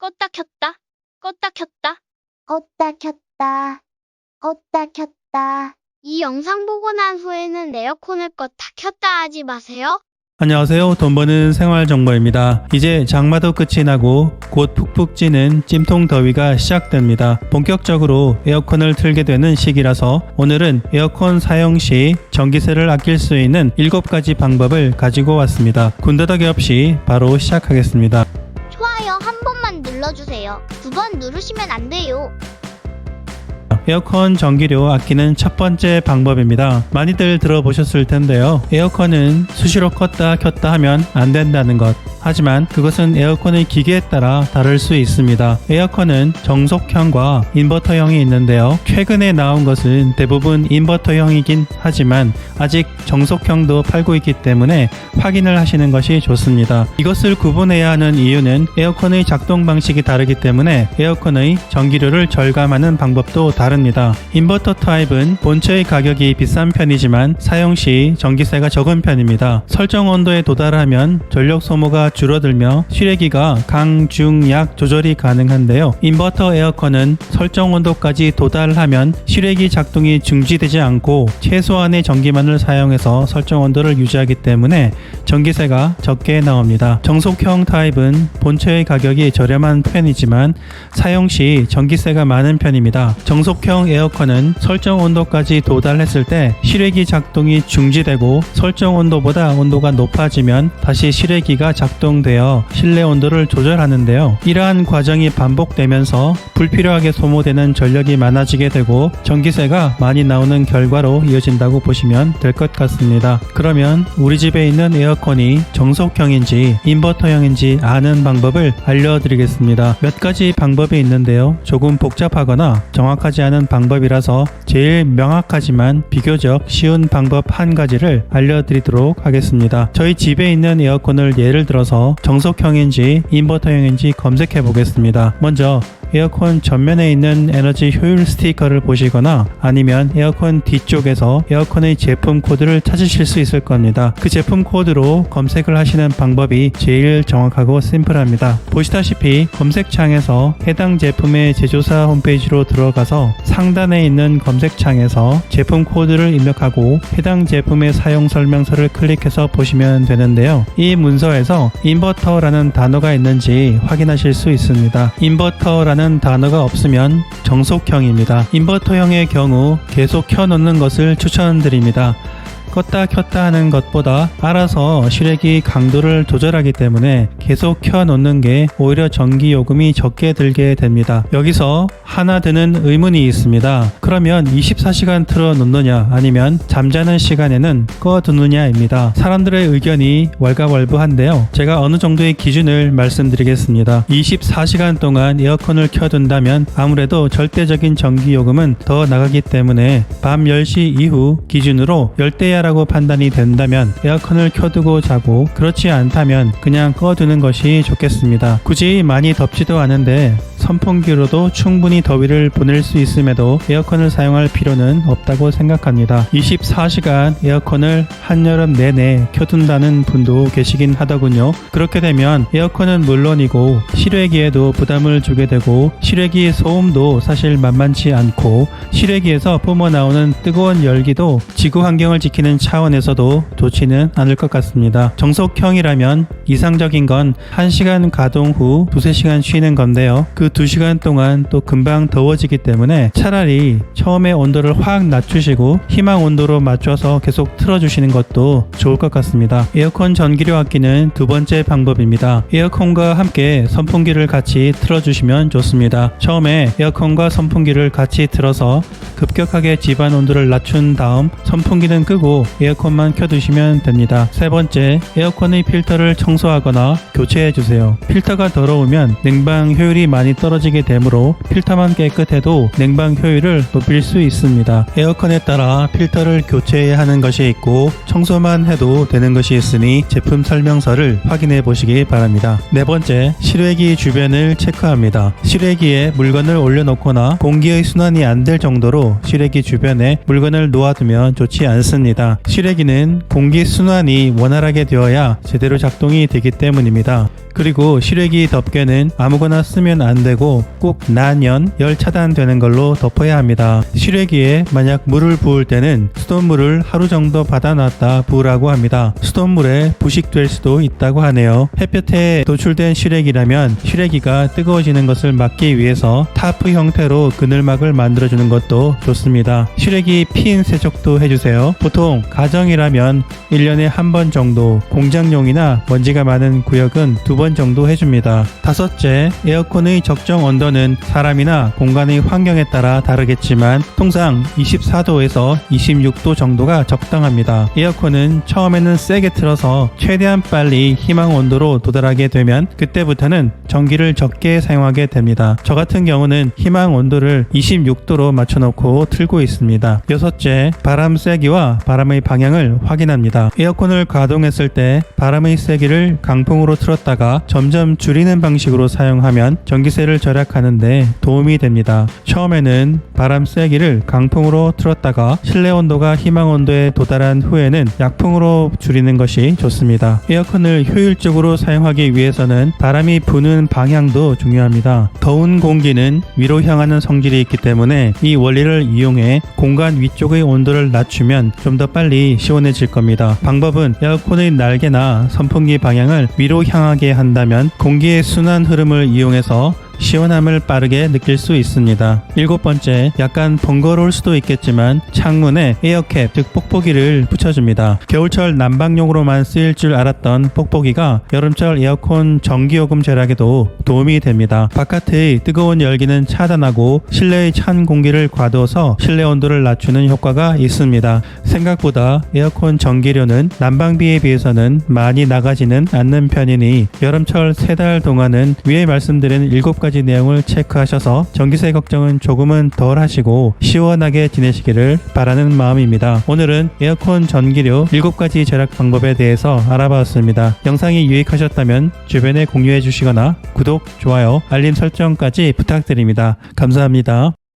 껐다 켰다, 껐다 켰다. 껐다 켰다, 껐다 켰다. 이 영상 보고 난 후에는 에어컨을 껐다 켰다 하지 마세요. 안녕하세요. 돈 버는 생활정보입니다. 이제 장마도 끝이 나고 곧 푹푹 찌는 찜통 더위가 시작됩니다. 본격적으로 에어컨을 틀게 되는 시기라서 오늘은 에어컨 사용 시 전기세를 아낄 수 있는 7가지 방법을 가지고 왔습니다. 군더더기 없이 바로 시작하겠습니다. 좋아요 한 번만 눌러주세요. 2번 누르시면 안 돼요. 에어컨 전기료 아끼는 첫 번째 방법입니다. 많이들 들어보셨을 텐데요. 에어컨은 수시로 껐다 켰다 하면 안 된다는 것. 하지만 그것은 에어컨의 기계에 따라 다를 수 있습니다. 에어컨은 정속형과 인버터형이 있는데요. 최근에 나온 것은 대부분 인버터형이긴 하지만 아직 정속형도 팔고 있기 때문에 확인을 하시는 것이 좋습니다. 이것을 구분해야 하는 이유는 에어컨의 작동 방식이 다르기 때문에 에어컨의 전기료를 절감하는 방법도 다릅니다. 인버터 타입은 본체의 가격이 비싼 편이지만 사용 시 전기세가 적은 편입니다. 설정 온도에 도달하면 전력 소모가 줄어들며 실외기가 강, 중, 약 조절이 가능한데요. 인버터 에어컨은 설정 온도까지 도달하면 실외기 작동이 중지되지 않고 최소한의 전기만을 사용해서 설정 온도를 유지하기 때문에 전기세가 적게 나옵니다. 정속형 타입은 본체의 가격이 저렴한 편이지만 사용 시 전기세가 많은 편입니다. 정속형 에어컨은 설정 온도까지 도달했을 때 실외기 작동이 중지되고 설정 온도보다 온도가 높아지면 다시 실외기가 작동되어 실내 온도를 조절하는데요. 이러한 과정이 반복되면서 불필요하게 소모되는 전력이 많아지게 되고 전기세가 많이 나오는 결과로 이어진다고 보시면 될 것 같습니다. 그러면 우리 집에 있는 에어컨이 정속형인지 인버터형인지 아는 방법을 알려드리겠습니다. 몇 가지 방법이 있는데요. 조금 복잡하거나 정확하지 않은 방법이라서 제일 명확하지만 비교적 쉬운 방법 한 가지를 알려드리도록 하겠습니다. 저희 집에 있는 에어컨을 예를 들어서 정속형인지 인버터형인지 검색해 보겠습니다. 먼저 에어컨 전면에 있는 에너지 효율 스티커를 보시거나 아니면 에어컨 뒤쪽에서 에어컨의 제품 코드를 찾으실 수 있을 겁니다. 그 제품 코드로 검색을 하시는 방법이 제일 정확하고 심플합니다. 보시다시피 검색창에서 해당 제품의 제조사 홈페이지로 들어가서 상단에 있는 검색창에서 제품 코드를 입력하고 해당 제품의 사용 설명서를 클릭해서 보시면 되는데요. 이 문서에서 인버터라는 단어가 있는지 확인하실 수 있습니다. 인버터라는 단어가 없으면 정속형입니다. 인버터형의 경우 계속 켜놓는 것을 추천드립니다. 껐다 켰다 하는 것보다 알아서 실외기 강도를 조절하기 때문에 계속 켜놓는 게 오히려 전기요금이 적게 들게 됩니다. 여기서 하나 드는 의문이 있습니다. 그러면 24시간 틀어놓느냐 아니면 잠자는 시간에는 꺼두느냐입니다. 사람들의 의견이 왈가왈부한데요. 제가 어느 정도의 기준을 말씀드리겠습니다. 24시간 동안 에어컨을 켜둔다면 아무래도 절대적인 전기요금은 더 나가기 때문에 밤 10시 이후 기준으로 열대야 라고 판단이 된다면 에어컨을 켜두고 자고 그렇지 않다면 그냥 꺼두는 것이 좋겠습니다. 굳이 많이 덥지도 않은데 선풍기로도 충분히 더위를 보낼 수 있음에도 에어컨을 사용할 필요는 없다고 생각합니다. 24시간 에어컨을 한여름 내내 켜둔다는 분도 계시긴 하더군요. 그렇게 되면 에어컨은 물론이고 실외기에도 부담을 주게 되고 실외기 소음도 사실 만만치 않고 실외기에서 뿜어나오는 뜨거운 열기도 지구 환경을 지키는 차원에서도 좋지는 않을 것 같습니다. 정속형이라면 이상적인 건 1시간 가동 후 2-3시간 쉬는 건데요. 그 2시간 동안 또 금방 더워지기 때문에 차라리 처음에 온도를 확 낮추시고 희망 온도로 맞춰서 계속 틀어주시는 것도 좋을 것 같습니다. 에어컨 전기료 아끼는 두 번째 방법입니다. 에어컨과 함께 선풍기를 같이 틀어주시면 좋습니다. 처음에 에어컨과 선풍기를 같이 틀어서 급격하게 집안 온도를 낮춘 다음 선풍기는 끄고 에어컨만 켜두시면 됩니다. 세 번째, 에어컨의 필터를 청소하거나 교체해주세요. 필터가 더러우면 냉방 효율이 많이 떨어지게 되므로 필터만 깨끗해도 냉방 효율을 높일 수 있습니다. 에어컨에 따라 필터를 교체해야 하는 것이 있고 청소만 해도 되는 것이 있으니 제품 설명서를 확인해 보시기 바랍니다. 네 번째, 실외기 주변을 체크합니다. 실외기에 물건을 올려놓거나 공기의 순환이 안 될 정도로 실외기 주변에 물건을 놓아두면 좋지 않습니다. 실외기는 공기 순환이 원활하게 되어야 제대로 작동이 되기 때문입니다. 그리고 실외기 덮개는 아무거나 쓰면 안 되고 꼭 난연, 열 차단되는 걸로 덮어야 합니다. 실외기에 만약 물을 부을 때는 수돗물을 하루 정도 받아놨다 부으라고 합니다. 수돗물에 부식될 수도 있다고 하네요. 햇볕에 노출된 실외기라면 실외기가 뜨거워지는 것을 막기 위해서 타프 형태로 그늘막을 만들어주는 것도 좋습니다. 실외기 피임 세척도 해주세요. 보통 가정이라면 1년에 한 번 정도, 공장용이나 먼지가 많은 구역은 2번 정도 해줍니다. 다섯째, 에어컨의 적정 온도는 사람이나 공간의 환경에 따라 다르겠지만 통상 24도에서 26도 정도가 적당합니다. 에어컨은 처음에는 세게 틀어서 최대한 빨리 희망 온도로 도달하게 되면 그때부터는 전기를 적게 사용하게 됩니다. 저 같은 경우는 희망 온도를 26도로 맞춰놓고 틀고 있습니다. 여섯째, 바람 세기와 바람의 방향을 확인합니다. 에어컨을 가동했을 때 바람의 세기를 강풍으로 틀었다가 점점 줄이는 방식으로 사용하면 전기세를 절약하는데 도움이 됩니다. 처음에는 바람 세기를 강풍으로 틀었다가 실내 온도가 희망 온도에 도달한 후에는 약풍으로 줄이는 것이 좋습니다. 에어컨을 효율적으로 사용하기 위해서는 바람이 부는 방향도 중요합니다. 더운 공기는 위로 향하는 성질이 있기 때문에 이 원리를 이용해 공간 위쪽의 온도를 낮추면 좀 더 빨리 시원해질 겁니다. 방법은 에어컨의 날개나 선풍기 방향을 위로 향하게 한다면 공기의 순환 흐름을 이용해서 시원함을 빠르게 느낄 수 있습니다. 7번째, 약간 번거로울 수도 있겠지만 창문에 에어캡, 즉 뽁뽁이를 붙여줍니다. 겨울철 난방용으로만 쓰일 줄 알았던 뽁뽁이가 여름철 에어컨 전기요금 절약에도 도움이 됩니다. 바깥의 뜨거운 열기는 차단하고 실내의 찬 공기를 가두어서 실내 온도를 낮추는 효과가 있습니다. 생각보다 에어컨 전기료는 난방비에 비해서는 많이 나가지는 않는 편이니 여름철 3달 동안은 위에 말씀드린 7가지 내용을 체크하셔서 전기세 걱정은 조금은 덜 하시고 시원하게 지내시기를 바라는 마음입니다. 오늘은 에어컨 전기료 7가지 절약 방법에 대해서 알아봤습니다. 영상이 유익하셨다면 주변에 공유해 주시거나 구독, 좋아요, 알림 설정까지 부탁드립니다. 감사합니다.